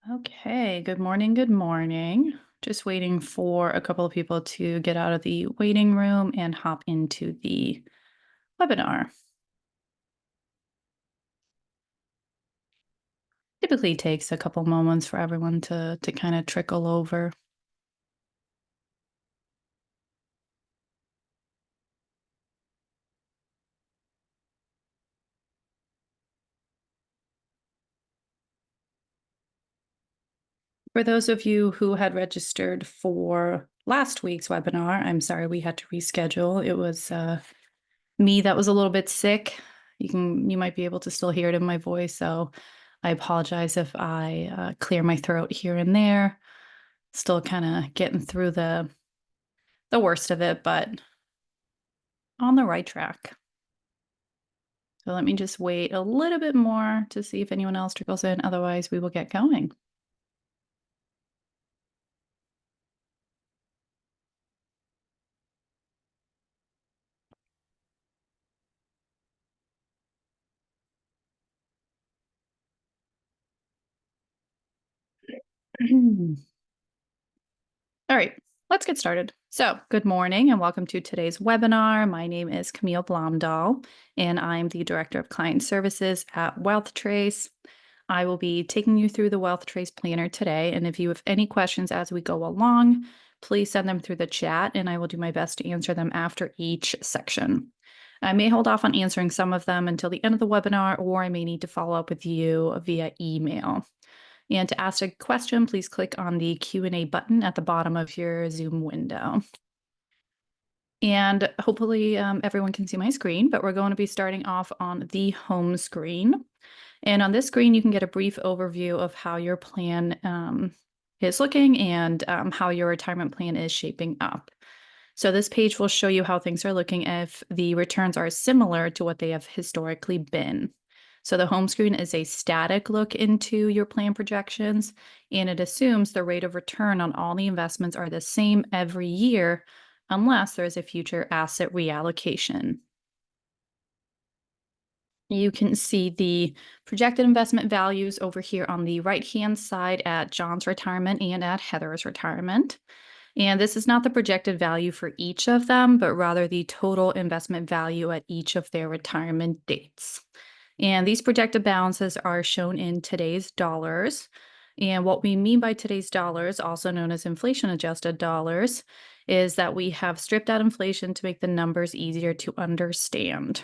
Okay, good morning. Good morning. Just waiting for a couple of people to get out of the waiting room and hop into the webinar. Typically takes a couple moments for everyone to kind of trickle over. For those of you who had registered for last week's webinar, I'm sorry we had to reschedule. It was me that was a little bit sick. You might be able to still hear it in my voice, so I apologize if I clear my throat here and there. Still kind of getting through the worst of it, but on the right track. So let me just wait a little bit more to see if anyone else trickles in. Otherwise, we will get going. All right, let's get started. So good morning and welcome to today's webinar. My name is Camille Blomdahl, and I'm the Director of Client Services at WealthTrace. I will be taking you through the WealthTrace Planner today, and if you have any questions as we go along, please send them through the chat, and I will do my best to answer them after each section. I may hold off on answering some of them until the end of the webinar, or I may need to follow up with you via email. And to ask a question, please click on the Q&A button at the bottom of your Zoom window. And hopefully everyone can see my screen, but we're going to be starting off on the home screen. And on this screen, you can get a brief overview of how your plan is looking and how your retirement plan is shaping up. So this page will show you how things are looking if the returns are similar to what they have historically been. So the home screen is a static look into your plan projections, and it assumes the rate of return on all the investments are the same every year, unless there's a future asset reallocation. You can see the projected investment values over here on the right-hand side at John's retirement and at Heather's retirement. And this is not the projected value for each of them, but rather the total investment value at each of their retirement dates. And these projected balances are shown in today's dollars. And what we mean by today's dollars, also known as inflation adjusted dollars, is that we have stripped out inflation to make the numbers easier to understand.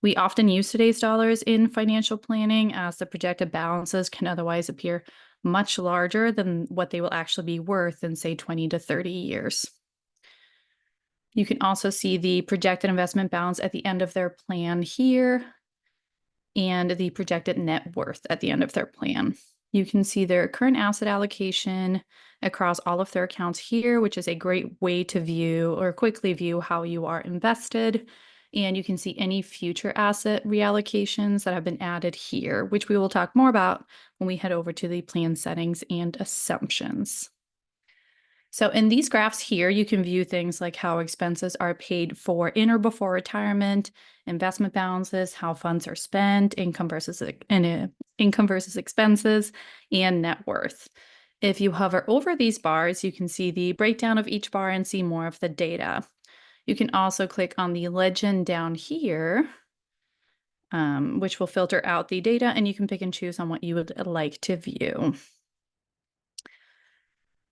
We often use today's dollars in financial planning as the projected balances can otherwise appear much larger than what they will actually be worth in, say, 20 to 30 years. You can also see the projected investment balance at the end of their plan here and the projected net worth at the end of their plan. You can see their current asset allocation across all of their accounts here, which is a great way to view or quickly view how you are invested. And you can see any future asset reallocations that have been added here, which we will talk more about when we head over to the plan settings and assumptions. So in these graphs here, you can view things like how expenses are paid for in or before retirement, investment balances, how funds are spent, income versus expenses, and net worth. If you hover over these bars, you can see the breakdown of each bar and see more of the data. You can also click on the legend down here, which will filter out the data, and you can pick and choose on what you would like to view.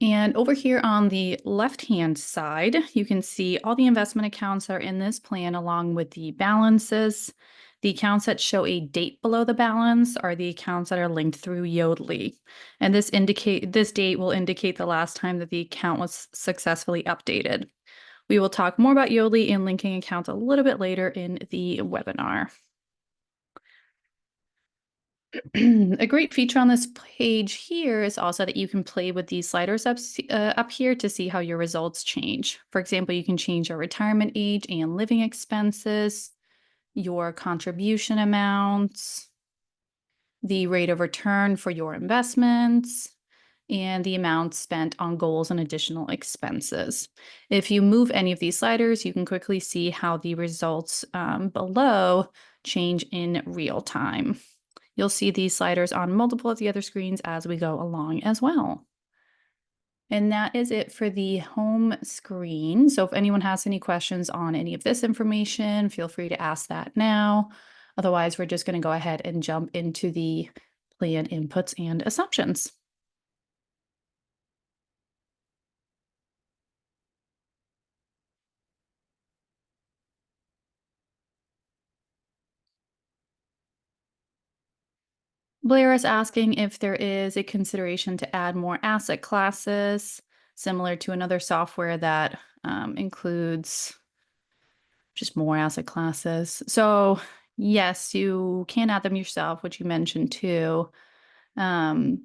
And over here on the left-hand side, you can see all the investment accounts that are in this plan along with the balances. The accounts that show a date below the balance are the accounts that are linked through Yodlee. And this date will indicate the last time that the account was successfully updated. We will talk more about Yodlee and linking accounts a little bit later in the webinar. A great feature on this page here is also that you can play with these sliders up here to see how your results change. For example, you can change your retirement age and living expenses, your contribution amounts, the rate of return for your investments, and the amount spent on goals and additional expenses. If you move any of these sliders, you can quickly see how the results below change in real time. You'll see these sliders on multiple of the other screens as we go along as well. And that is it for the home screen. So if anyone has any questions on any of this information, feel free to ask that now. Otherwise, we're just going to go ahead and jump into the plan inputs and assumptions. Blair is asking if there is a consideration to add more asset classes, similar to another software that includes just more asset classes. So yes, you can add them yourself, which you mentioned too. That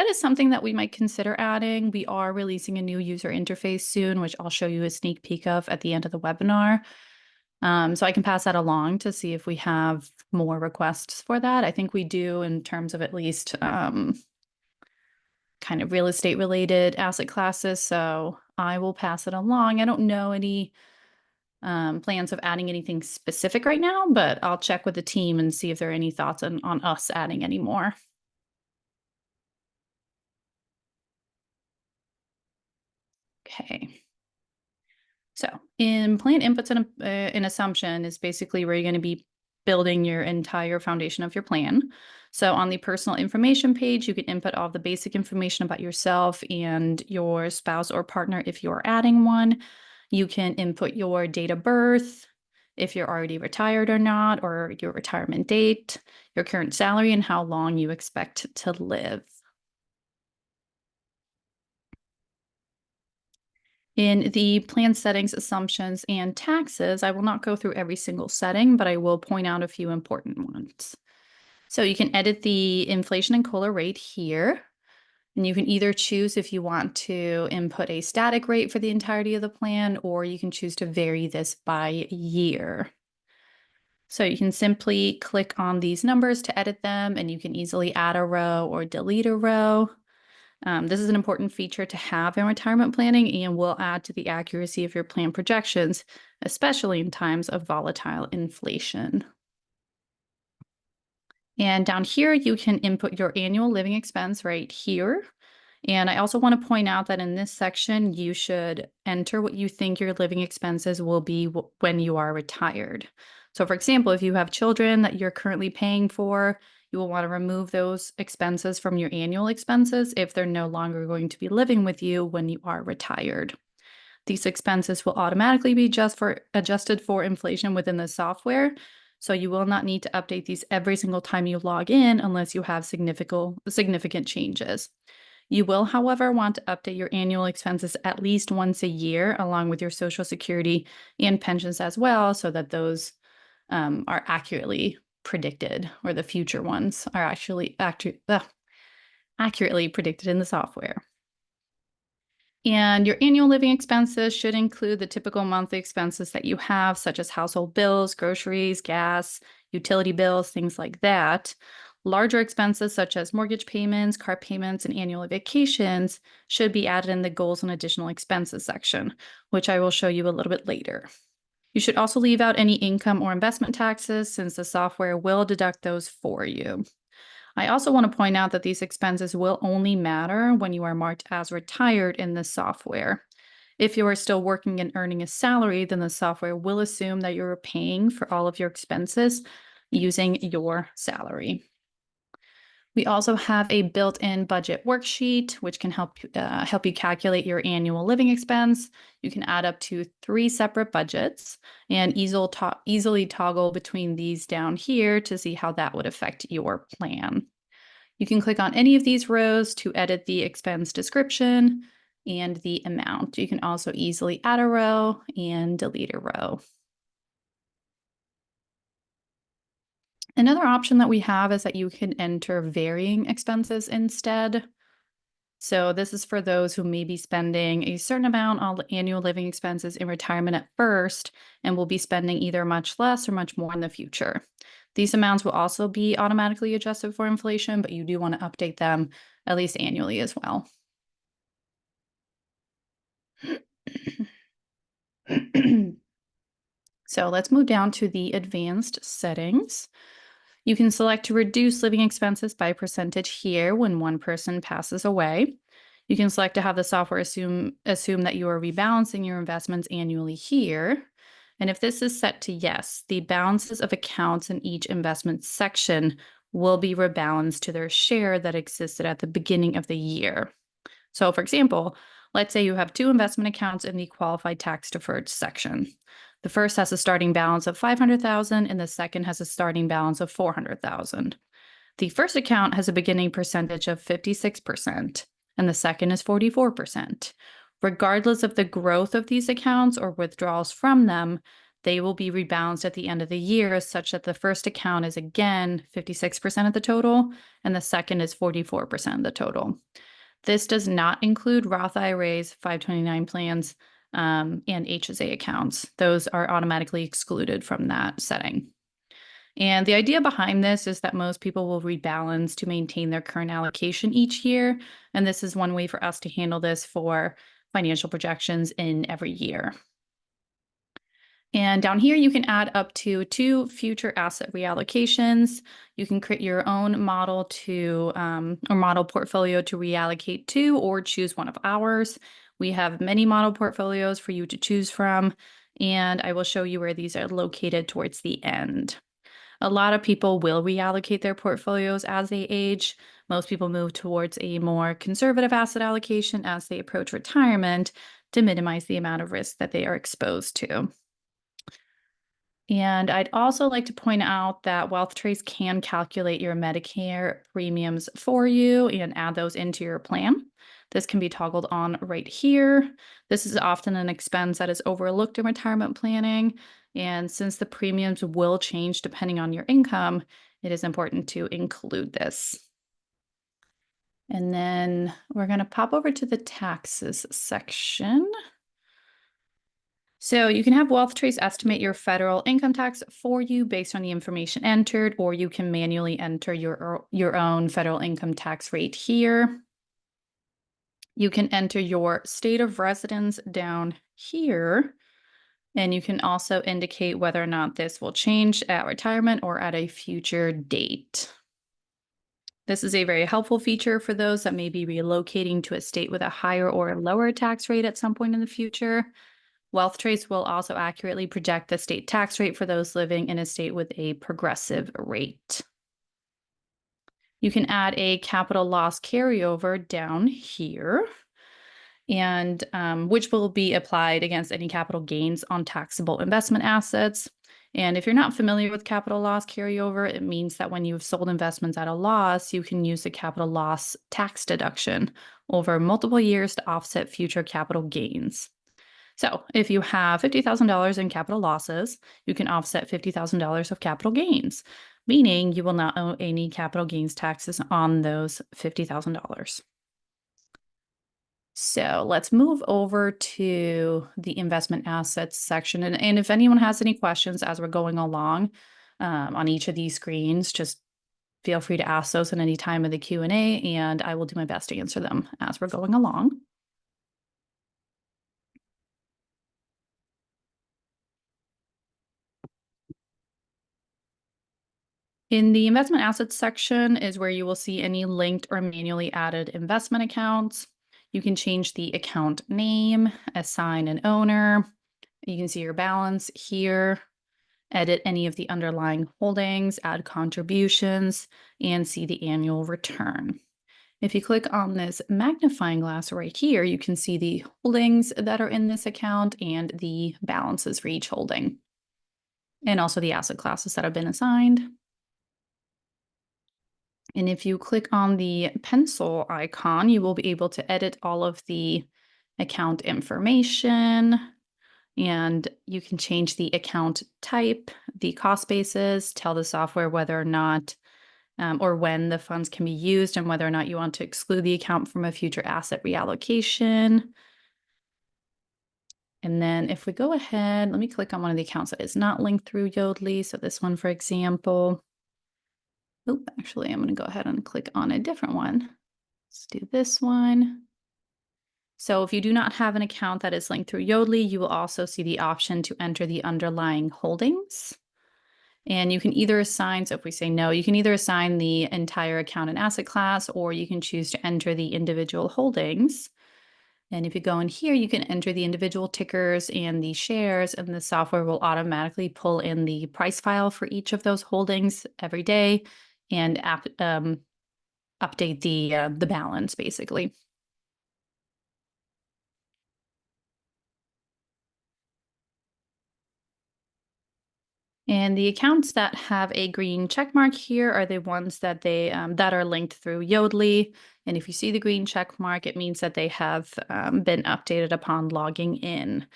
is something that we might consider adding. We are releasing a new user interface soon, which I'll show you a sneak peek of at the end of the webinar. So I can pass that along to see if we have more requests for that. I think we do in terms of at least kind of real estate related asset classes. So I will pass it along. I don't know any plans of adding anything specific right now, but I'll check with the team and see if there are any thoughts on us adding any more. Okay. So in plan inputs and an assumption is basically where you're going to be building your entire foundation of your plan. So on the personal information page, you can input all the basic information about yourself and your spouse or partner if you're adding one. You can input your date of birth, if you're already retired or not, or your retirement date, your current salary, and how long you expect to live. In the plan settings, assumptions, and taxes, I will not go through every single setting, but I will point out a few important ones. So you can edit the inflation and COLA rate here. And you can either choose if you want to input a static rate for the entirety of the plan, or you can choose to vary this by year. So you can simply click on these numbers to edit them, and you can easily add a row or delete a row. This is an important feature to have in retirement planning and will add to the accuracy of your plan projections, especially in times of volatile inflation. And down here, you can input your annual living expense right here. And I also want to point out that in this section, you should enter what you think your living expenses will be when you are retired. So for example, if you have children that you're currently paying for, you will want to remove those expenses from your annual expenses if they're no longer going to be living with you when you are retired. These expenses will automatically be adjusted for inflation within the software, so you will not need to update these every single time you log in unless you have significant changes. You will, however, want to update your annual expenses at least once a year, along with your Social Security and pensions as well, so that those are accurately predicted, or the future ones are actually accurately predicted in the software. And your annual living expenses should include the typical monthly expenses that you have, such as household bills, groceries, gas, utility bills, things like that. Larger expenses such as mortgage payments, car payments, and annual vacations should be added in the goals and additional expenses section, which I will show you a little bit later. You should also leave out any income or investment taxes since the software will deduct those for you. I also want to point out that these expenses will only matter when you are marked as retired in the software. If you are still working and earning a salary, then the software will assume that you're paying for all of your expenses using your salary. We also have a built-in budget worksheet, which can help you calculate your annual living expense. You can add up to 3 separate budgets and easily toggle between these down here to see how that would affect your plan. You can click on any of these rows to edit the expense description and the amount. You can also easily add a row and delete a row. Another option that we have is that you can enter varying expenses instead. So this is for those who may be spending a certain amount on annual living expenses in retirement at first and will be spending either much less or much more in the future. These amounts will also be automatically adjusted for inflation, but you do want to update them at least annually as well. So let's move down to the advanced settings. You can select to reduce living expenses by percentage here when one person passes away. You can select to have the software assume that you are rebalancing your investments annually here. And if this is set to yes, the balances of accounts in each investment section will be rebalanced to their share that existed at the beginning of the year. So for example, let's say you have two investment accounts in the qualified tax deferred section. The first has a starting balance of $500,000 and the second has a starting balance of $400,000. The first account has a beginning percentage of 56% and the second is 44%. Regardless of the growth of these accounts or withdrawals from them, they will be rebalanced at the end of the year such that the first account is again 56% of the total and the second is 44% of the total. This does not include Roth IRAs, 529 plans, and HSA accounts. Those are automatically excluded from that setting. And the idea behind this is that most people will rebalance to maintain their current allocation each year. And this is one way for us to handle this for financial projections in every year. And down here, you can add up to 2 future asset reallocations. You can create your own model to or model portfolio to reallocate to, or choose one of ours. We have many model portfolios for you to choose from, and I will show you where these are located towards the end. A lot of people will reallocate their portfolios as they age. Most people move towards a more conservative asset allocation as they approach retirement to minimize the amount of risk that they are exposed to. And I'd also like to point out that WealthTrace can calculate your Medicare premiums for you and add those into your plan. This can be toggled on right here. This is often an expense that is overlooked in retirement planning. And since the premiums will change depending on your income, it is important to include this. And then we're going to pop over to the taxes section. So you can have WealthTrace estimate your federal income tax for you based on the information entered, or you can manually enter your own federal income tax rate here. You can enter your state of residence down here, and you can also indicate whether or not this will change at retirement or at a future date. This is a very helpful feature for those that may be relocating to a state with a higher or lower tax rate at some point in the future. WealthTrace will also accurately project the state tax rate for those living in a state with a progressive rate. You can add a capital loss carryover down here, and which will be applied against any capital gains on taxable investment assets. And if you're not familiar with capital loss carryover, it means that when you've sold investments at a loss, you can use the capital loss tax deduction over multiple years to offset future capital gains. So if you have $50,000 in capital losses, you can offset $50,000 of capital gains, meaning you will not owe any capital gains taxes on those $50,000. So let's move over to the investment assets section. And if anyone has any questions as we're going along on each of these screens, just feel free to ask those at any time of the Q&A, and I will do my best to answer them as we're going along. In the investment assets section is where you will see any linked or manually added investment accounts. You can change the account name, assign an owner. You can see your balance here, edit any of the underlying holdings, add contributions, and see the annual return. If you click on this magnifying glass right here, you can see the holdings that are in this account and the balances for each holding, and also the asset classes that have been assigned. And if you click on the pencil icon, you will be able to edit all of the account information, and you can change the account type, the cost basis, tell the software whether or not or when the funds can be used and whether or not you want to exclude the account from a future asset reallocation. And then if we go ahead, let me click on one of the accounts that is not linked through Yodlee. So this one, for example. Oh, actually, I'm going to go ahead and click on a different one. Let's do this one. So if you do not have an account that is linked through Yodlee, you will also see the option to enter the underlying holdings. And you can either assign, so if we say no, you can either assign the entire account and asset class, or you can choose to enter the individual holdings. And if you go in here, you can enter the individual tickers and the shares, and the software will automatically pull in the price file for each of those holdings every day and update the balance, basically. And the accounts that have a green check mark here are the ones that that are linked through Yodlee. And if you see the green check mark, it means that they have been updated upon logging in.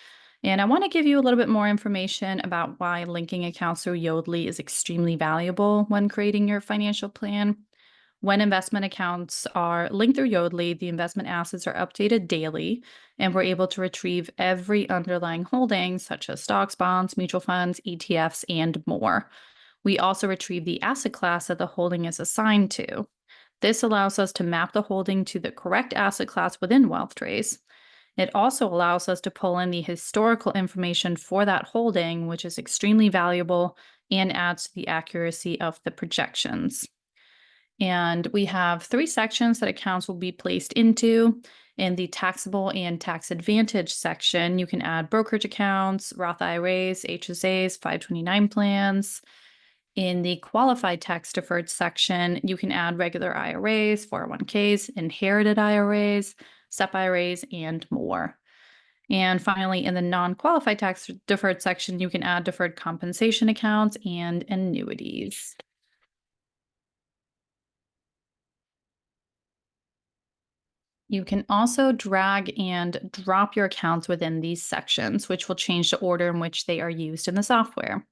And I want to give you a little bit more information about why linking accounts through Yodlee is extremely valuable when creating your financial plan. When investment accounts are linked through Yodlee, the investment assets are updated daily, and we're able to retrieve every underlying holding, such as stocks, bonds, mutual funds, ETFs, and more. We also retrieve the asset class that the holding is assigned to. This allows us to map the holding to the correct asset class within WealthTrace. It also allows us to pull in the historical information for that holding, which is extremely valuable and adds to the accuracy of the projections. And we have 3 sections that accounts will be placed into. In the taxable and tax advantage section, you can add brokerage accounts, Roth IRAs, HSAs, 529 plans. In the qualified tax deferred section, you can add regular IRAs, 401ks, inherited IRAs, SEP IRAs, and more. And finally, in the non-qualified tax deferred section, you can add deferred compensation accounts and annuities. You can also drag and drop your accounts within these sections, which will change the order in which they are used in the software.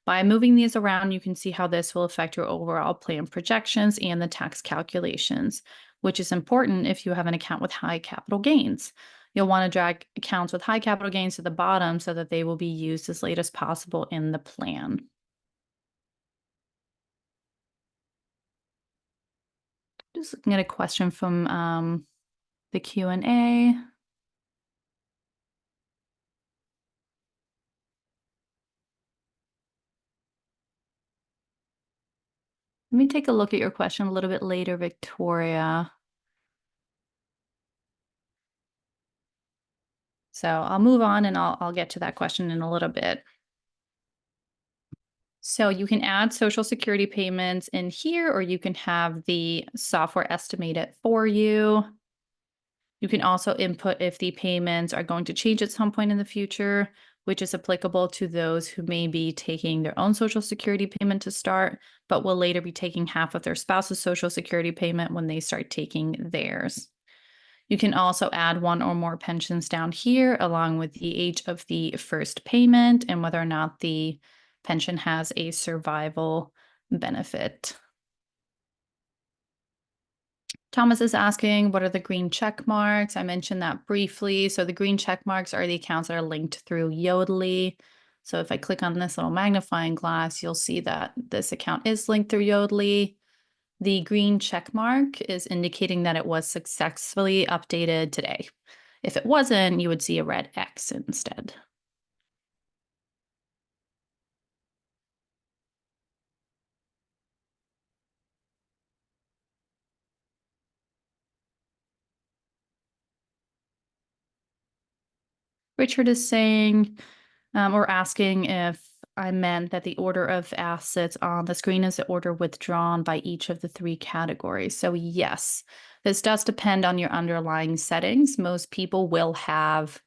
By moving these around, you can see how this will affect your overall plan projections and the tax calculations, which is important if you have an account with high capital gains. You'll want to drag accounts with high capital gains to the bottom so that they will be used as late as possible in the plan. Just looking at a question from the Q&A. Let me take a look at your question a little bit later, Victoria. So I'll move on and I'll get to that question in a little bit. So you can add Social Security payments in here, or you can have the software estimate it for you. You can also input if the payments are going to change at some point in the future, which is applicable to those who may be taking their own Social Security payment to start, but will later be taking half of their spouse's Social Security payment when they start taking theirs. You can also add 1 or more pensions down here, along with the age of the first payment and whether or not the pension has a survival benefit. Thomas is asking, what are the green check marks? I mentioned that briefly. So the green check marks are the accounts that are linked through Yodlee. So if I click on this little magnifying glass, you'll see that this account is linked through Yodlee. The green check mark is indicating that it was successfully updated today. If it wasn't, you would see a red X instead. Richard is saying, or asking if I meant that the order of assets on the screen is the order withdrawn by each of the 3 categories. So yes, this does depend on your underlying settings. Most people will have,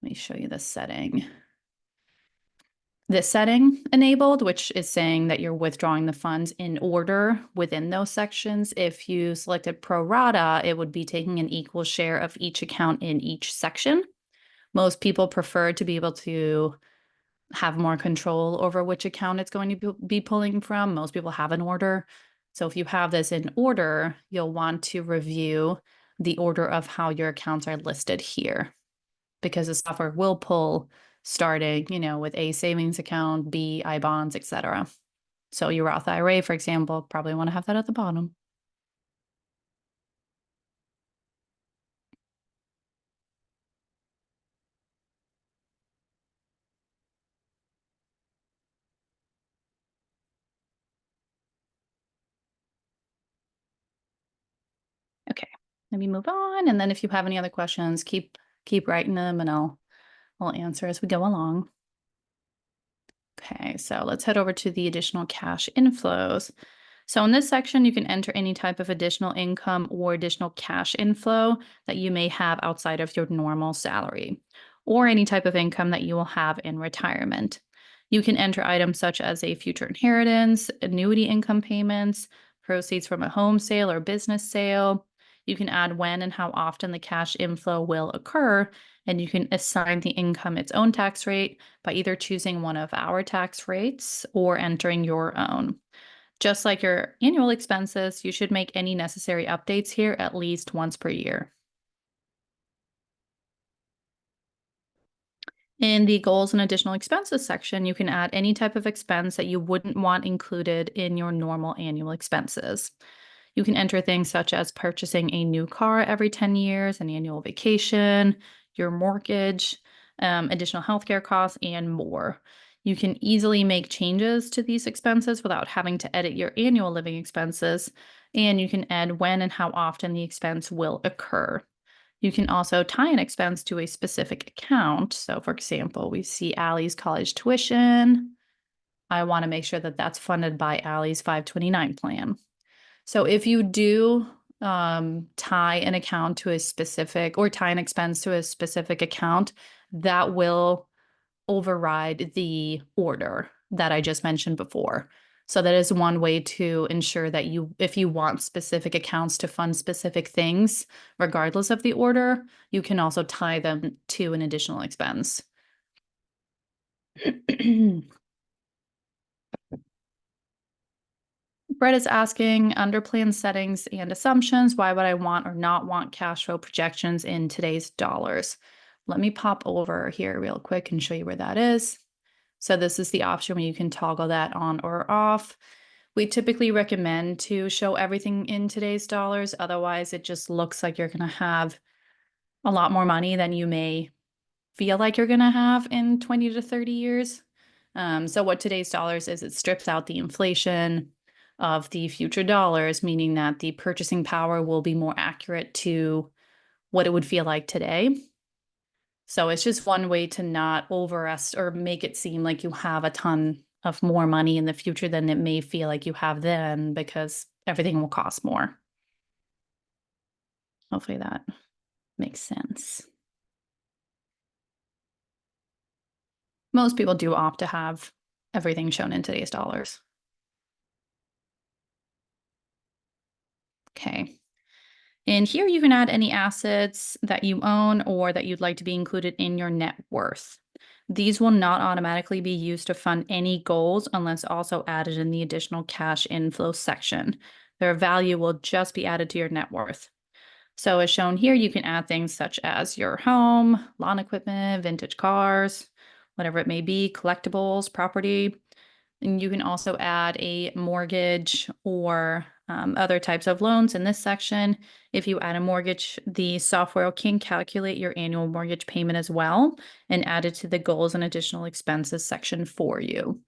let me show you the setting. This setting enabled, which is saying that you're withdrawing the funds in order within those sections. If you selected pro rata, it would be taking an equal share of each account in each section. Most people prefer to be able to have more control over which account it's going to be pulling from. Most people have an order. So if you have this in order, you'll want to review the order of how your accounts are listed here, because the software will pull starting, with A, savings account, B, I bonds, etc. So your Roth IRA, for example, probably want to have that at the bottom. maybe move on. And then if you have any other questions, keep writing them and I'll answer as we go along. Okay, so let's head over to the additional cash inflows. So in this section, you can enter any type of additional income or additional cash inflow that you may have outside of your normal salary, or any type of income that you will have in retirement. You can enter items such as a future inheritance, annuity income payments, proceeds from a home sale or business sale. You can add when and how often the cash inflow will occur, and you can assign the income its own tax rate by either choosing one of our tax rates or entering your own. Just like your annual expenses, you should make any necessary updates here at least once per year. In the goals and additional expenses section, you can add any type of expense that you wouldn't want included in your normal annual expenses. You can enter things such as purchasing a new car every 10 years, an annual vacation, your mortgage, additional healthcare costs, and more. You can easily make changes to these expenses without having to edit your annual living expenses, and you can add when and how often the expense will occur. You can also tie an expense to a specific account. So, for example, we see Allie's college tuition. I want to make sure that that's funded by Allie's 529 plan. So if you do tie an account to a specific or tie an expense to a specific account, that will override the order that I just mentioned before. So that is one way to ensure that if you want specific accounts to fund specific things, regardless of the order, you can also tie them to an additional expense. Brett is asking, under plan settings and assumptions, why would I want or not want cash flow projections in today's dollars? Let me pop over here real quick and show you where that is. So this is the option where you can toggle that on or off. We typically recommend to show everything in today's dollars. Otherwise, it just looks like you're going to have a lot more money than you may feel like you're going to have in 20 to 30 years. So what today's dollars is, it strips out the inflation of the future dollars, meaning that the purchasing power will be more accurate to what it would feel like today. So it's just one way to not overestimate or make it seem like you have a ton of more money in the future than it may feel like you have then, because everything will cost more. Hopefully that makes sense. Most people do opt to have everything shown in today's dollars. Okay. And here you can add any assets that you own or that you'd like to be included in your net worth. These will not automatically be used to fund any goals unless also added in the additional cash inflow section. Their value will just be added to your net worth. So as shown here, you can add things such as your home, lawn equipment, vintage cars, whatever it may be, collectibles, property. And you can also add a mortgage or other types of loans in this section. If you add a mortgage, the software can calculate your annual mortgage payment as well and add it to the goals and additional expenses section for you.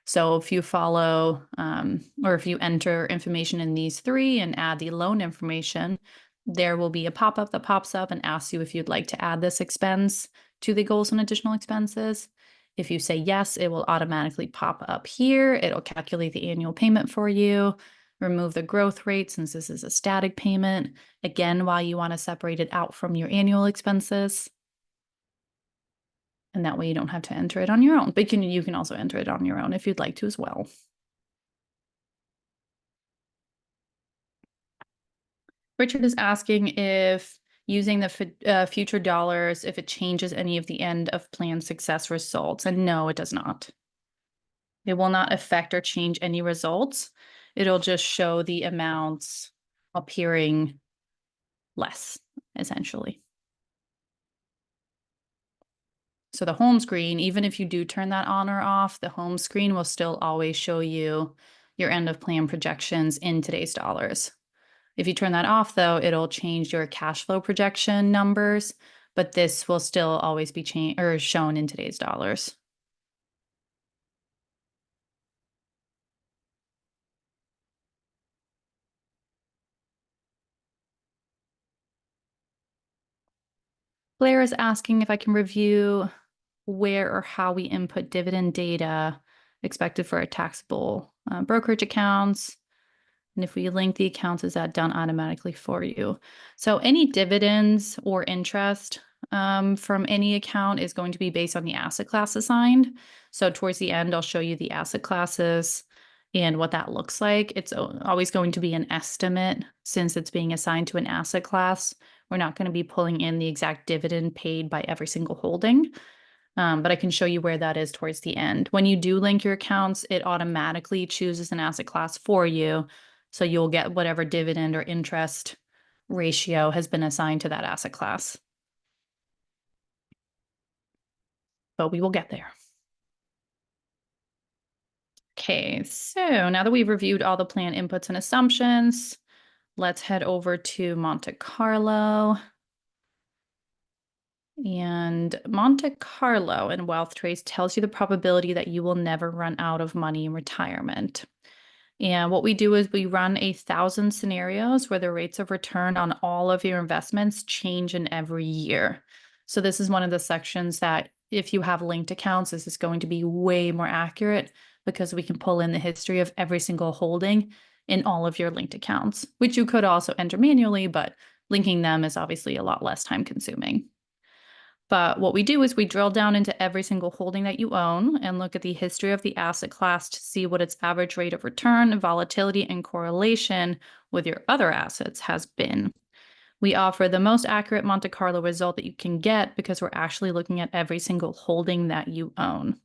So if you follow or if you enter information in these three and add the loan information, there will be a pop-up that pops up and asks you if you'd like to add this expense to the goals and additional expenses. If you say yes, it will automatically pop up here. It'll calculate the annual payment for you, remove the growth rate since this is a static payment. Again, while you want to separate it out from your annual expenses. And that way you don't have to enter it on your own. But you can also enter it on your own if you'd like to as well. Richard is asking if using the future dollars, if it changes any of the end of plan success results. And no, it does not. It will not affect or change any results. It'll just show the amounts appearing less, essentially. So the home screen, even if you do turn that on or off, the home screen will still always show you your end of plan projections in today's dollars. If you turn that off, though, it'll change your cash flow projection numbers, but this will still always be shown in today's dollars. Blair is asking if I can review where or how we input dividend data expected for our taxable brokerage accounts. And if we link the accounts, is that done automatically for you? So any dividends or interest from any account is going to be based on the asset class assigned. So towards the end, I'll show you the asset classes and what that looks like. It's always going to be an estimate since it's being assigned to an asset class. We're not going to be pulling in the exact dividend paid by every single holding. But I can show you where that is towards the end. When you do link your accounts, it automatically chooses an asset class for you. So you'll get whatever dividend or interest ratio has been assigned to that asset class. But we will get there. Okay, so now that we've reviewed all the plan inputs and assumptions, let's head over to Monte Carlo. And Monte Carlo in WealthTrace tells you the probability that you will never run out of money in retirement. And what we do is we run 1,000 scenarios where the rates of return on all of your investments change in every year. So this is one of the sections that if you have linked accounts, this is going to be way more accurate because we can pull in the history of every single holding in all of your linked accounts, which you could also enter manually, but linking them is obviously a lot less time consuming. But what we do is we drill down into every single holding that you own and look at the history of the asset class to see what its average rate of return, volatility, and correlation with your other assets has been. We offer the most accurate Monte Carlo result that you can get because we're actually looking at every single holding that you own.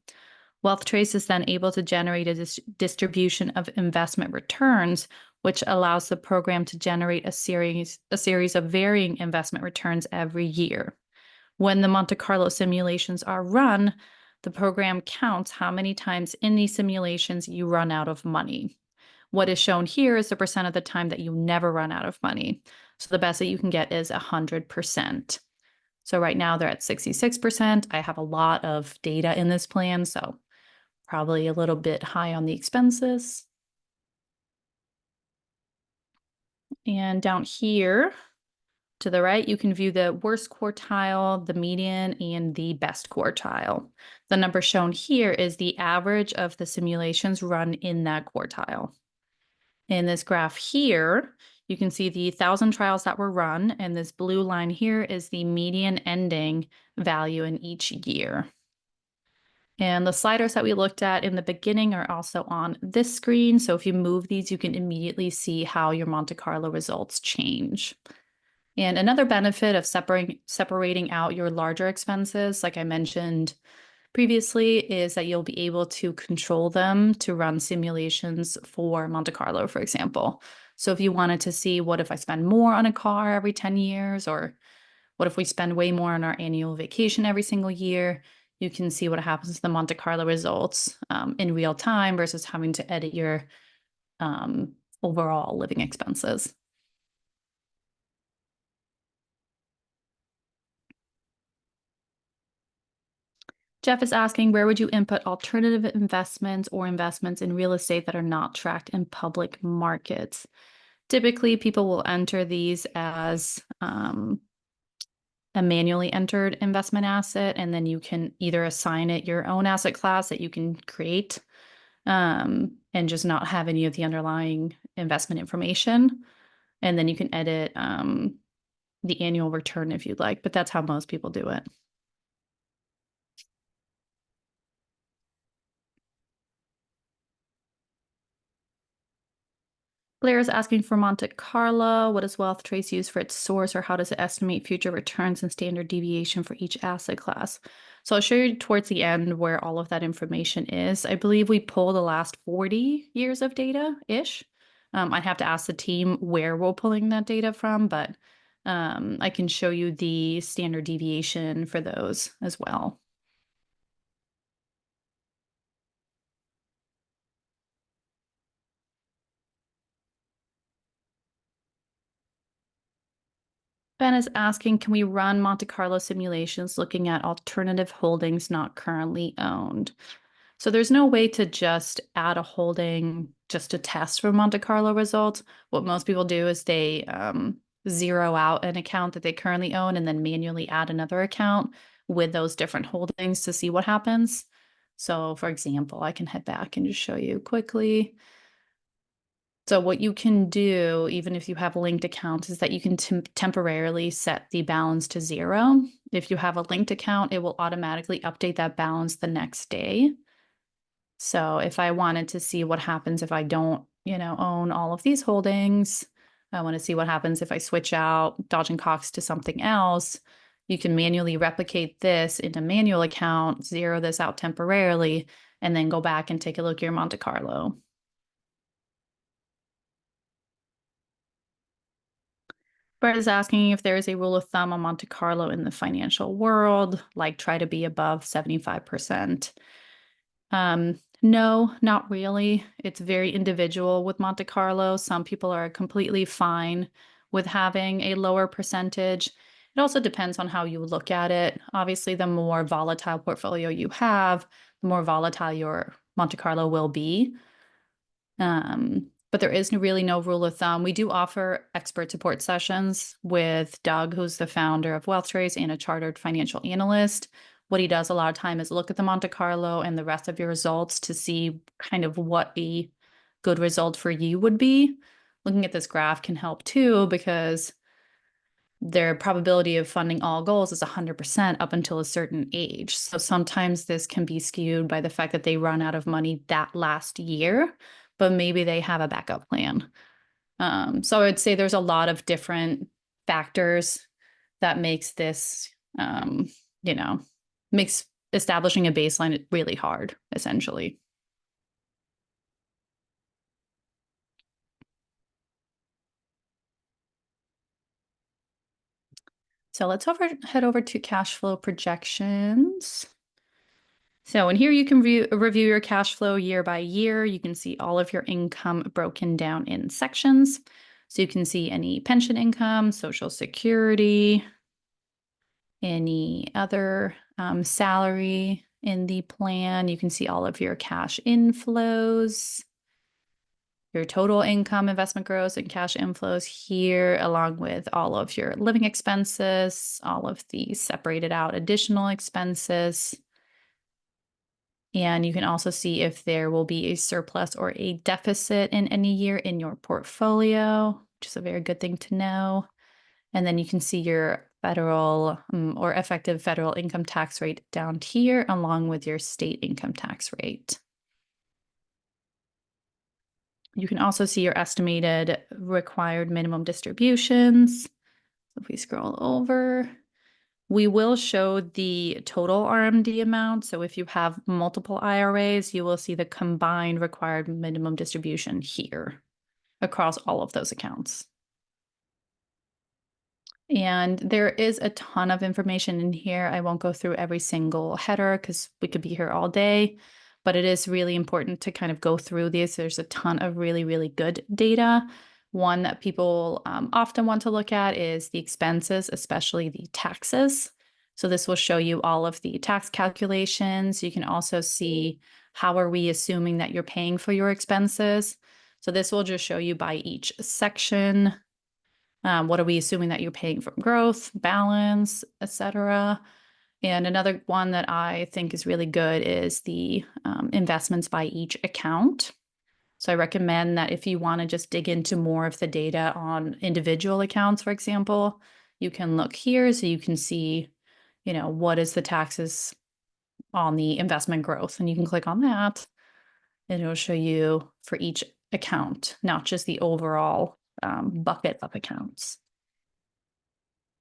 WealthTrace is then able to generate a distribution of investment returns, which allows the program to generate a series of varying investment returns every year. When the Monte Carlo simulations are run, the program counts how many times in these simulations you run out of money. What is shown here is the percent of the time that you never run out of money. So the best that you can get is 100%. So right now they're at 66%. I have a lot of data in this plan, so probably a little bit high on the expenses. And down here, to the right, you can view the worst quartile, the median, and the best quartile. The number shown here is the average of the simulations run in that quartile. In this graph here, you can see the 1,000 trials that were run, and this blue line here is the median ending value in each year. And the sliders that we looked at in the beginning are also on this screen. So if you move these, you can immediately see how your Monte Carlo results change. And another benefit of separating out your larger expenses, like I mentioned previously, is that you'll be able to control them to run simulations for Monte Carlo, for example. So if you wanted to see what if I spend more on a car every 10 years, or what if we spend way more on our annual vacation every single year, you can see what happens to the Monte Carlo results in real time versus having to edit your overall living expenses. Jeff is asking, where would you input alternative investments or investments in real estate that are not tracked in public markets? Typically, people will enter these as a manually entered investment asset, and then you can either assign it your own asset class that you can create and just not have any of the underlying investment information. And then you can edit the annual return if you'd like, but that's how most people do it. Blair is asking for Monte Carlo. What does WealthTrace use for its source, or how does it estimate future returns and standard deviation for each asset class? So I'll show you towards the end where all of that information is. I believe we pull the last 40 years of data-ish. I'd have to ask the team where we're pulling that data from, but I can show you the standard deviation for those as well. Ben is asking, can we run Monte Carlo simulations looking at alternative holdings not currently owned? So there's no way to just add a holding just to test for Monte Carlo results. What most people do is they zero out an account that they currently own and then manually add another account with those different holdings to see what happens. So for example, I can head back and just show you quickly. So what you can do, even if you have linked accounts, is that you can temporarily set the balance to zero. If you have a linked account, it will automatically update that balance the next day. So if I wanted to see what happens if I don't, own all of these holdings, I want to see what happens if I switch out Dodge and Cox to something else, you can manually replicate this in a manual account, zero this out temporarily, and then go back and take a look at your Monte Carlo. Brett is asking if there is a rule of thumb on Monte Carlo in the financial world, like try to be above 75%. No, not really. It's very individual with Monte Carlo. Some people are completely fine with having a lower percentage. It also depends on how you look at it. Obviously, the more volatile portfolio you have, the more volatile your Monte Carlo will be. But there is really no rule of thumb. We do offer expert support sessions with Doug, who's the founder of WealthTrace and a chartered financial analyst. What he does a lot of time is look at the Monte Carlo and the rest of your results to see kind of what a good result for you would be. Looking at this graph can help too, because their probability of funding all goals is 100% up until a certain age. So sometimes this can be skewed by the fact that they run out of money that last year, but maybe they have a backup plan. So I'd say there's a lot of different factors that makes this, makes establishing a baseline really hard, essentially. So let's head over to cash flow projections. So in here, you can review your cash flow year by year. You can see all of your income broken down in sections. So you can see any pension income, Social Security, any other salary in the plan. You can see all of your cash inflows, your total income, investment growth, and cash inflows here, along with all of your living expenses, all of the separated out additional expenses. And you can also see if there will be a surplus or a deficit in any year in your portfolio, which is a very good thing to know. And then you can see your federal or effective federal income tax rate down here, along with your state income tax rate. You can also see your estimated required minimum distributions. If we scroll over, we will show the total RMD amount. So if you have multiple IRAs, you will see the combined required minimum distribution here across all of those accounts. And there is a ton of information in here. I won't go through every single header because we could be here all day, but it is really important to kind of go through these. There's a ton of really, really good data. One that people often want to look at is the expenses, especially the taxes. So this will show you all of the tax calculations. You can also see how are we assuming that you're paying for your expenses. So this will just show you by each section. What are we assuming that you're paying from growth, balance, etc. And another one that I think is really good is the investments by each account. So I recommend that if you want to just dig into more of the data on individual accounts, for example, you can look here so you can see, what is the taxes on the investment growth. And you can click on that and it'll show you for each account, not just the overall bucket of accounts.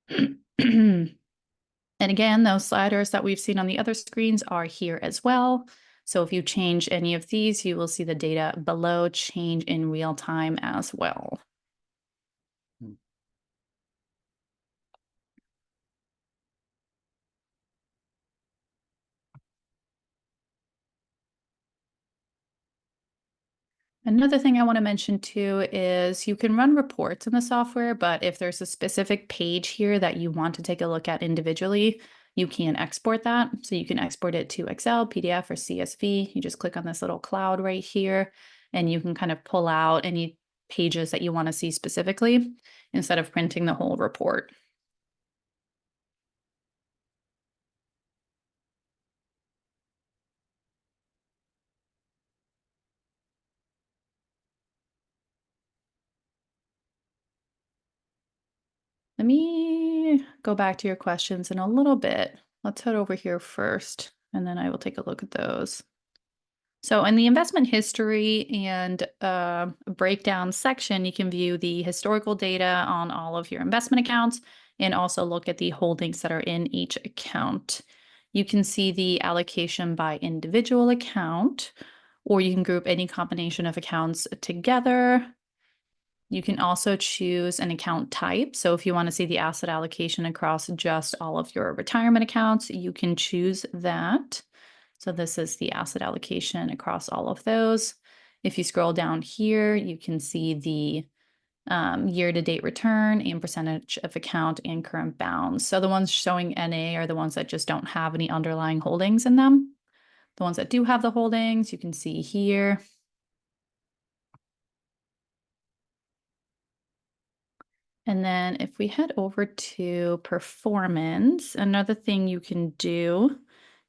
And again, those sliders that we've seen on the other screens are here as well. So if you change any of these, you will see the data below change in real time as well. Another thing I want to mention too is you can run reports in the software, but if there's a specific page here that you want to take a look at individually, you can export that. So you can export it to Excel, PDF, or CSV. You just click on this little cloud right here, and you can kind of pull out any pages that you want to see specifically instead of printing the whole report. Let me go back to your questions in a little bit. Let's head over here first, and then I will take a look at those. So in the investment history and breakdown section, you can view the historical data on all of your investment accounts and also look at the holdings that are in each account. You can see the allocation by individual account, or you can group any combination of accounts together. You can also choose an account type. So if you want to see the asset allocation across just all of your retirement accounts, you can choose that. So this is the asset allocation across all of those. If you scroll down here, you can see the year-to-date return and percentage of account and current balance. So the ones showing NA are the ones that just don't have any underlying holdings in them. The ones that do have the holdings, you can see here. And then if we head over to performance, another thing you can do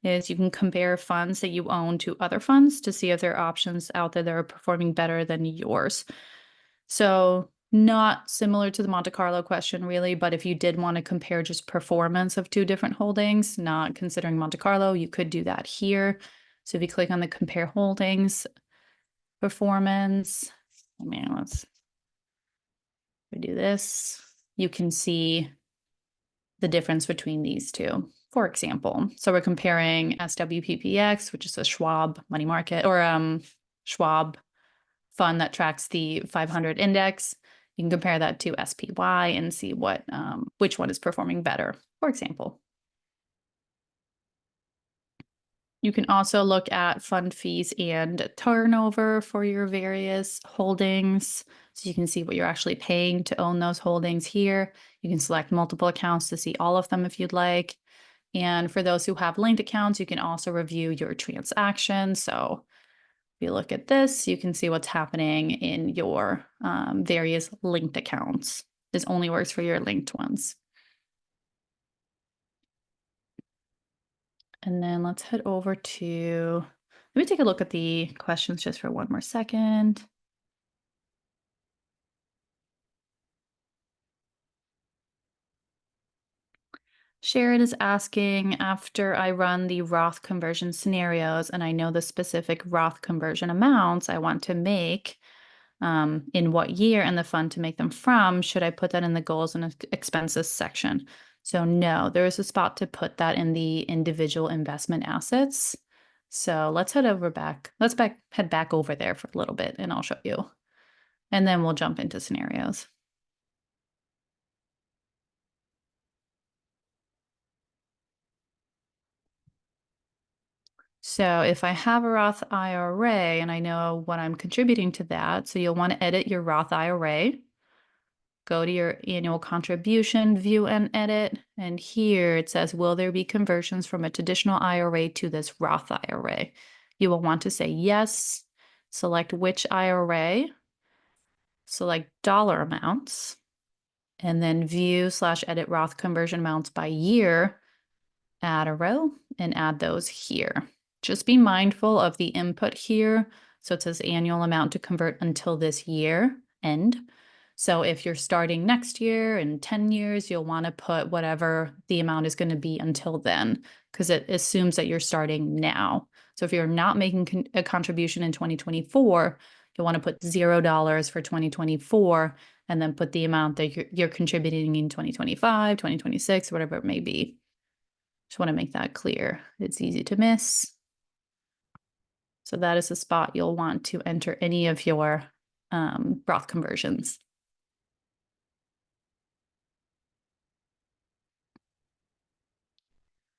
is you can compare funds that you own to other funds to see if there are options out there that are performing better than yours. So not similar to the Monte Carlo question really, but if you did want to compare just performance of two different holdings, not considering Monte Carlo, you could do that here. So if you click on the compare holdings, performance, let's do this. You can see the difference between these two, for example. So we're comparing SWPPX, which is a Schwab money market or Schwab fund that tracks the 500 index. You can compare that to SPY and see what which one is performing better, for example. You can also look at fund fees and turnover for your various holdings. So you can see what you're actually paying to own those holdings here. You can select multiple accounts to see all of them if you'd like. And for those who have linked accounts, you can also review your transactions. So if you look at this, you can see what's happening in your various linked accounts. This only works for your linked ones. And then let's head over to, let me take a look at the questions just for one more second. Sharon is asking, after I run the Roth conversion scenarios and I know the specific Roth conversion amounts I want to make, in what year and the fund to make them from, should I put that in the goals and expenses section? So no, there is a spot to put that in the individual investment assets. So let's head over back. Let's head back over there for a little bit and I'll show you. And then we'll jump into scenarios. So if I have a Roth IRA and I know what I'm contributing to that, so you'll want to edit your Roth IRA. Go to your annual contribution, view and edit. And here it says, will there be conversions from a traditional IRA to this Roth IRA? You will want to say yes, select which IRA, select dollar amounts, and then view/edit Roth conversion amounts by year, add a row and add those here. Just be mindful of the input here. So it says annual amount to convert until this year end. So if you're starting next year in 10 years, you'll want to put whatever the amount is going to be until then, because it assumes that you're starting now. So if you're not making a contribution in 2024, you'll want to put $0 for 2024 and then put the amount that you're contributing in 2025, 2026, whatever it may be. Just want to make that clear. It's easy to miss. So that is the spot you'll want to enter any of your Roth conversions.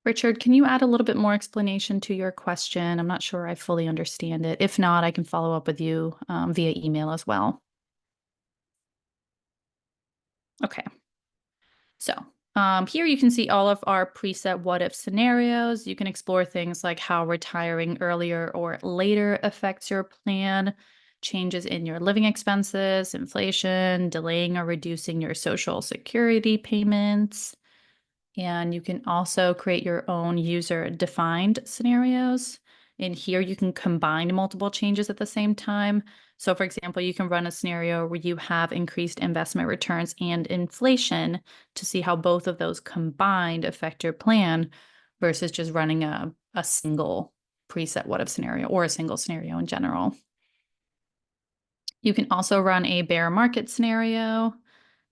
Richard, can you add a little bit more explanation to your question? I'm not sure I fully understand it. If not, I can follow up with you via email as well. Okay. So here you can see all of our preset what-if scenarios. You can explore things like how retiring earlier or later affects your plan. changes in your living expenses, inflation, delaying or reducing your Social Security payments. And you can also create your own user-defined scenarios. In here, you can combine multiple changes at the same time. So for example, you can run a scenario where you have increased investment returns and inflation to see how both of those combined affect your plan versus just running a single preset what if scenario or a single scenario in general. You can also run a bear market scenario.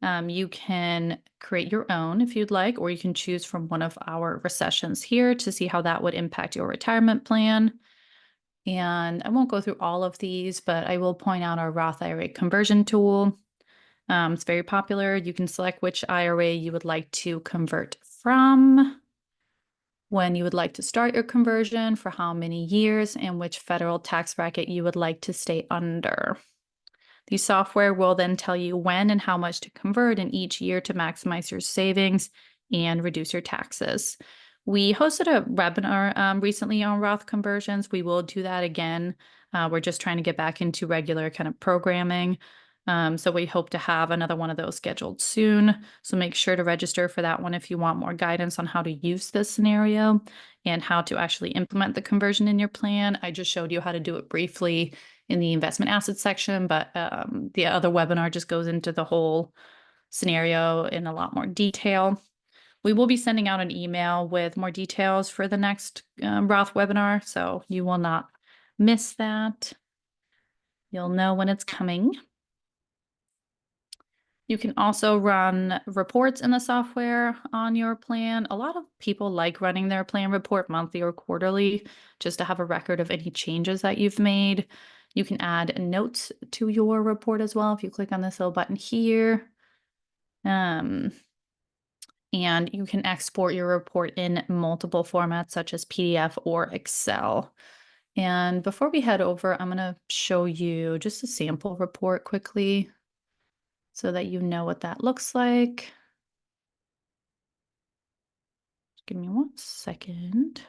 You can create your own if you'd like, or you can choose from one of our recessions here to see how that would impact your retirement plan. And I won't go through all of these, but I will point out our Roth IRA conversion tool. It's very popular. You can select which IRA you would like to convert from, when you would like to start your conversion, for how many years, and which federal tax bracket you would like to stay under. The software will then tell you when and how much to convert in each year to maximize your savings and reduce your taxes. We hosted a webinar recently on Roth conversions. We will do that again. We're just trying to get back into regular kind of programming. So we hope to have another one of those scheduled soon. So make sure to register for that one if you want more guidance on how to use this scenario and how to actually implement the conversion in your plan. I just showed you how to do it briefly in the investment assets section, but the other webinar just goes into the whole scenario in a lot more detail. We will be sending out an email with more details for the next Roth webinar, so you will not miss that. You'll know when it's coming. You can also run reports in the software on your plan. A lot of people like running their plan report monthly or quarterly just to have a record of any changes that you've made. You can add notes to your report as well if you click on this little button here. And you can export your report in multiple formats such as PDF or Excel. And before we head over, I'm going to show you just a sample report quickly so that you know what that looks like. Give me 1 second.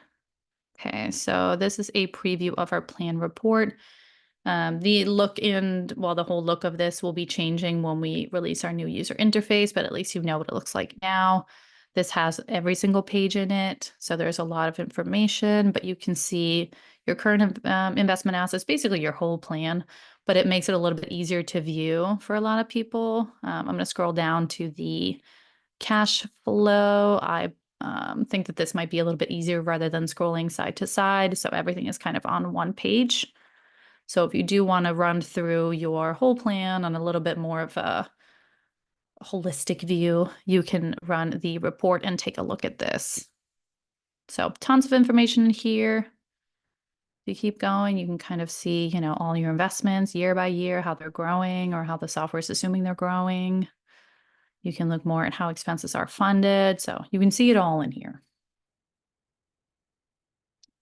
Okay, so this is a preview of our plan report. The whole look of this will be changing when we release our new user interface, but at least you know what it looks like now. This has every single page in it, so there's a lot of information, but you can see your current investment assets, basically your whole plan, but it makes it a little bit easier to view for a lot of people. I'm going to scroll down to the cash flow. I think that this might be a little bit easier rather than scrolling side to side, so everything is kind of on one page. So if you do want to run through your whole plan on a little bit more of a holistic view, you can run the report and take a look at this. So tons of information in here. If you keep going, you can kind of see, all your investments year by year, how they're growing or how the software is assuming they're growing. You can look more at how expenses are funded. So you can see it all in here.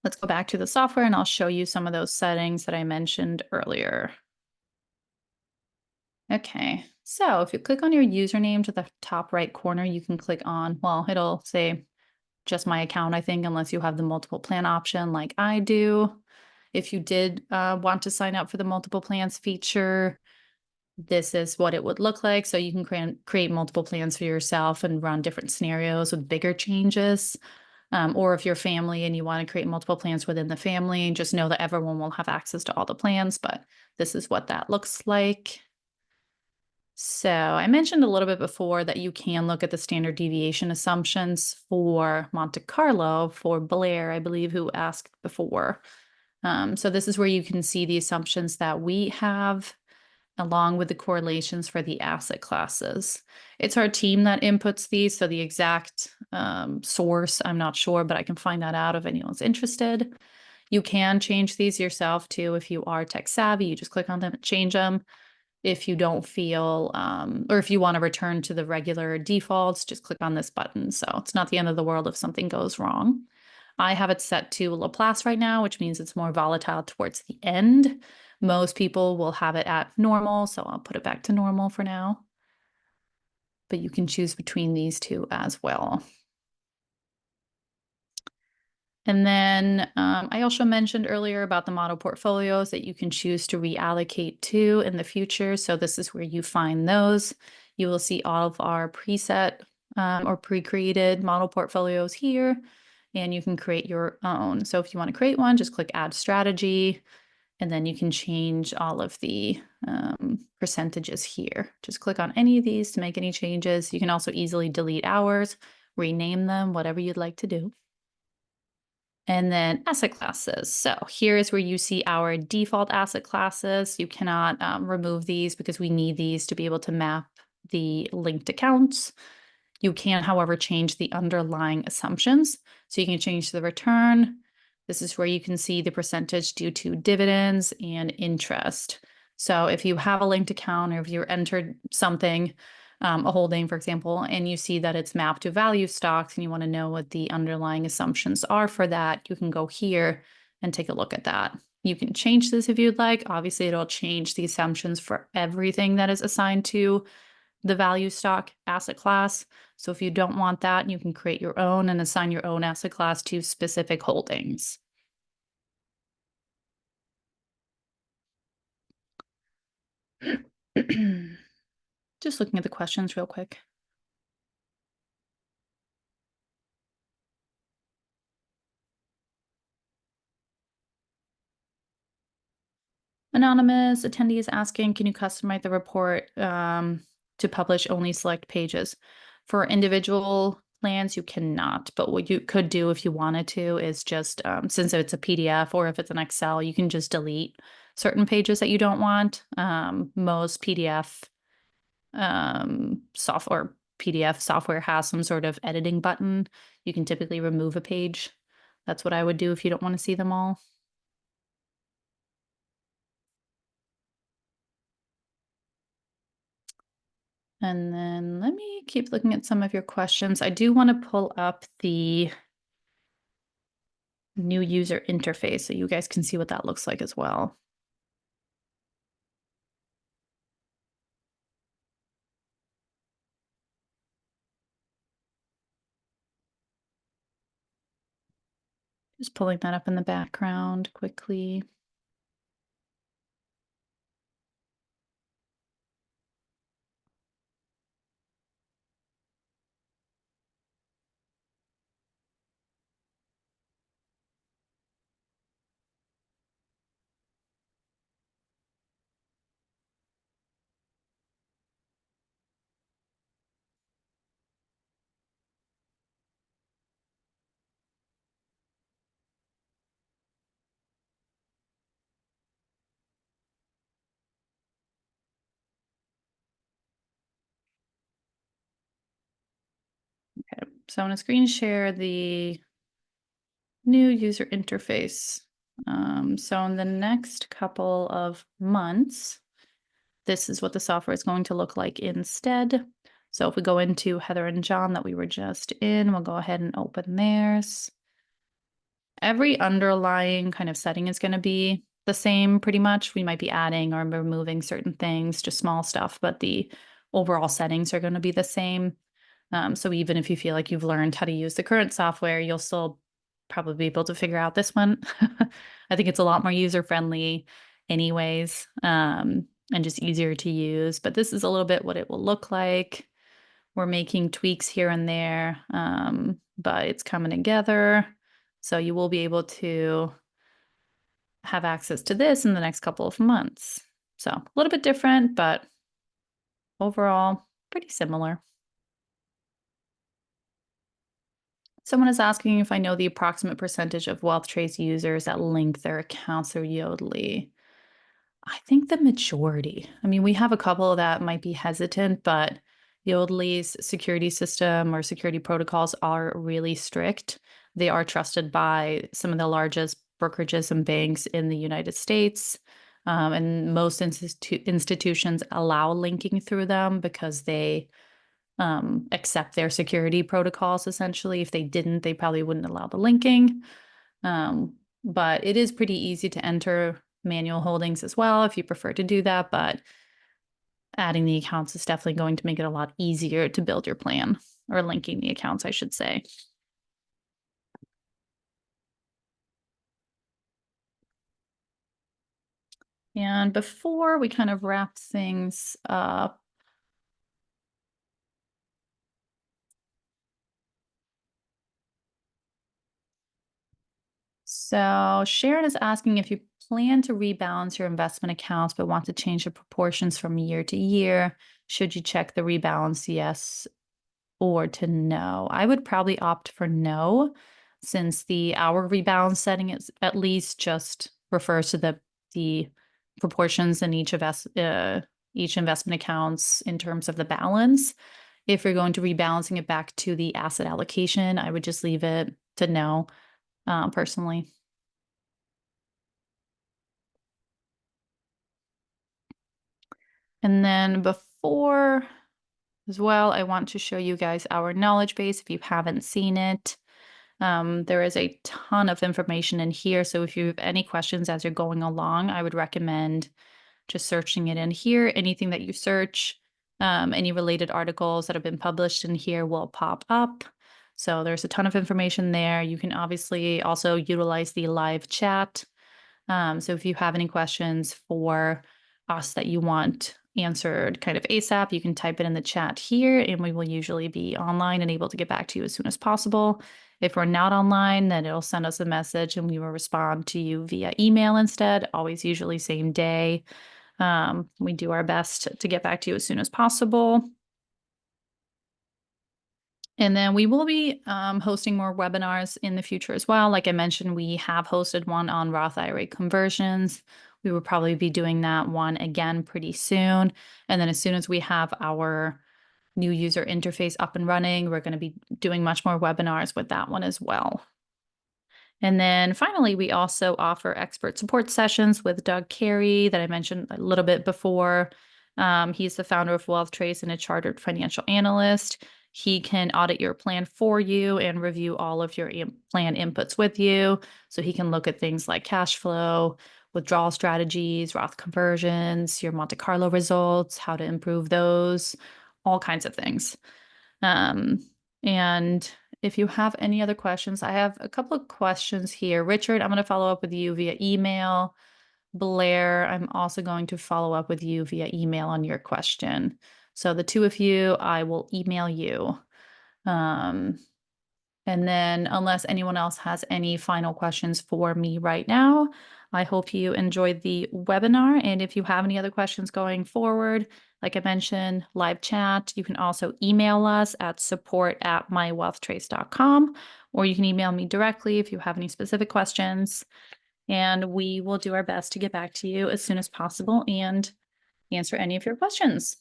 Let's go back to the software and I'll show you some of those settings that I mentioned earlier. Okay, so if you click on your username to the top right corner, you can click on, well, it'll say just my account, I think, unless you have the multiple plan option like I do. If you did want to sign up for the multiple plans feature, this is what it would look like. So you can create multiple plans for yourself and run different scenarios with bigger changes. Or if you're family and you want to create multiple plans within the family, just know that everyone will have access to all the plans, but this is what that looks like. So I mentioned a little bit before that you can look at the standard deviation assumptions for Monte Carlo for Blair, I believe, who asked before. So this is where you can see the assumptions that we have along with the correlations for the asset classes. It's our team that inputs these, so the exact source, I'm not sure, but I can find that out if anyone's interested. You can change these yourself too if you are tech savvy. You just click on them and change them. If you don't feel, or if you want to return to the regular defaults, just click on this button. So it's not the end of the world if something goes wrong. I have it set to Laplace right now, which means it's more volatile towards the end. Most people will have it at normal, so I'll put it back to normal for now. But you can choose between these two as well. And then I also mentioned earlier about the model portfolios that you can choose to reallocate to in the future. So this is where you find those. You will see all of our preset or pre-created model portfolios here, and you can create your own. So if you want to create one, just click Add Strategy, and then you can change all of the percentages here. Just click on any of these to make any changes. You can also easily delete hours, rename them, whatever you'd like to do. And then asset classes. So here is where you see our default asset classes. You cannot remove these because we need these to be able to map the linked accounts. You can, however, change the underlying assumptions. So you can change the return. This is where you can see the percentage due to dividends and interest. So if you have a linked account or if you entered something, a holding, for example, and you see that it's mapped to value stocks and you want to know what the underlying assumptions are for that, you can go here and take a look at that. You can change this if you'd like. Obviously, it'll change the assumptions for everything that is assigned to the value stock asset class. So if you don't want that, you can create your own and assign your own asset class to specific holdings. Just looking at the questions real quick. Anonymous attendee is asking, can you customize the report to publish only select pages? For individual plans, you cannot, but what you could do if you wanted to is just, since it's a PDF or if it's an Excel, you can just delete certain pages that you don't want. Most PDF software has some sort of editing button. You can typically remove a page. That's what I would do if you don't want to see them all. And then let me keep looking at some of your questions. I do want to pull up the new user interface so you guys can see what that looks like as well. Just pulling that up in the background quickly. Okay, so I'm going to screen share the new user interface. So in the next couple of months, this is what the software is going to look like instead. So if we go into Heather and John that we were just in, we'll go ahead and open theirs. Every underlying kind of setting is going to be the same pretty much. We might be adding or removing certain things, just small stuff, but the overall settings are going to be the same. So even if you feel like you've learned how to use the current software, you'll still probably be able to figure out this one. I think it's a lot more user-friendly anyways, and just easier to use. But this is a little bit what it will look like. We're making tweaks here and there, but it's coming together. So you will be able to have access to this in the next couple of months. So a little bit different, but overall pretty similar. Someone is asking if I know the approximate percentage of WealthTrace users that link their accounts through Yodlee. I think the majority. I mean, we have a couple that might be hesitant, but Yodlee's security system or security protocols are really strict. They are trusted by some of the largest brokerages and banks in the United States. And most institutions allow linking through them because they accept their security protocols, essentially. If they didn't, they probably wouldn't allow the linking. But it is pretty easy to enter manual holdings as well if you prefer to do that, but adding the accounts is definitely going to make it a lot easier to build your plan, or linking the accounts, I should say. And before we kind of wrap things up, so Sharon is asking if you plan to rebalance your investment accounts but want to change the proportions from year to year. Should you check the rebalance, yes or to no? I would probably opt for no, since the hour rebalance setting is at least just refers to the proportions in each investment accounts in terms of the balance. If you're going to rebalancing it back to the asset allocation, I would just leave it to no, personally. And then before as well, I want to show you guys our knowledge base if you haven't seen it. There is a ton of information in here. So if you have any questions as you're going along, I would recommend just searching it in here. Anything that you search, any related articles that have been published in here will pop up. So there's a ton of information there. You can obviously also utilize the live chat. So if you have any questions for us that you want answered kind of ASAP, you can type it in the chat here, and we will usually be online and able to get back to you as soon as possible. If we're not online, then it'll send us a message and we will respond to you via email instead, always usually same day. We do our best to get back to you as soon as possible. And then we will be hosting more webinars in the future as well. Like I mentioned, we have hosted one on Roth IRA conversions. We will probably be doing that one again pretty soon. And then as soon as we have our new user interface up and running, we're going to be doing much more webinars with that one as well. And then finally, we also offer expert support sessions with Doug Carey that I mentioned a little bit before. He's the founder of WealthTrace and a chartered financial analyst. He can audit your plan for you and review all of your plan inputs with you. So he can look at things like cash flow, withdrawal strategies, Roth conversions, your Monte Carlo results, how to improve those, all kinds of things. And if you have any other questions, I have a couple of questions here. Richard, I'm going to follow up with you via email. Blair, I'm also going to follow up with you via email on your question. So the two of you, I will email you. And then unless anyone else has any final questions for me right now, I hope you enjoyed the webinar. And if you have any other questions going forward, like I mentioned, live chat, you can also email us at support@mywealthtrace.com, or you can email me directly if you have any specific questions. And we will do our best to get back to you as soon as possible and answer any of your questions.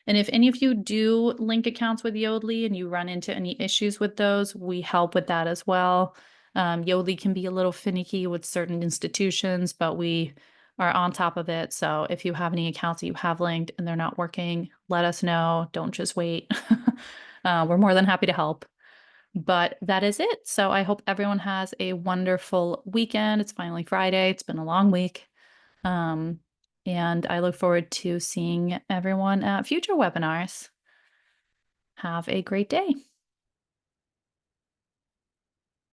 And if any of you do link accounts with Yodlee and you run into any issues with those, we help with that as well. Yodlee can be a little finicky with certain institutions, but we are on top of it. So if you have any accounts that you have linked and they're not working, let us know. Don't just wait. We're more than happy to help. But that is it. So I hope everyone has a wonderful weekend. It's finally Friday. It's been a long week. Um, and I look forward to seeing everyone at future webinars. Have a great day.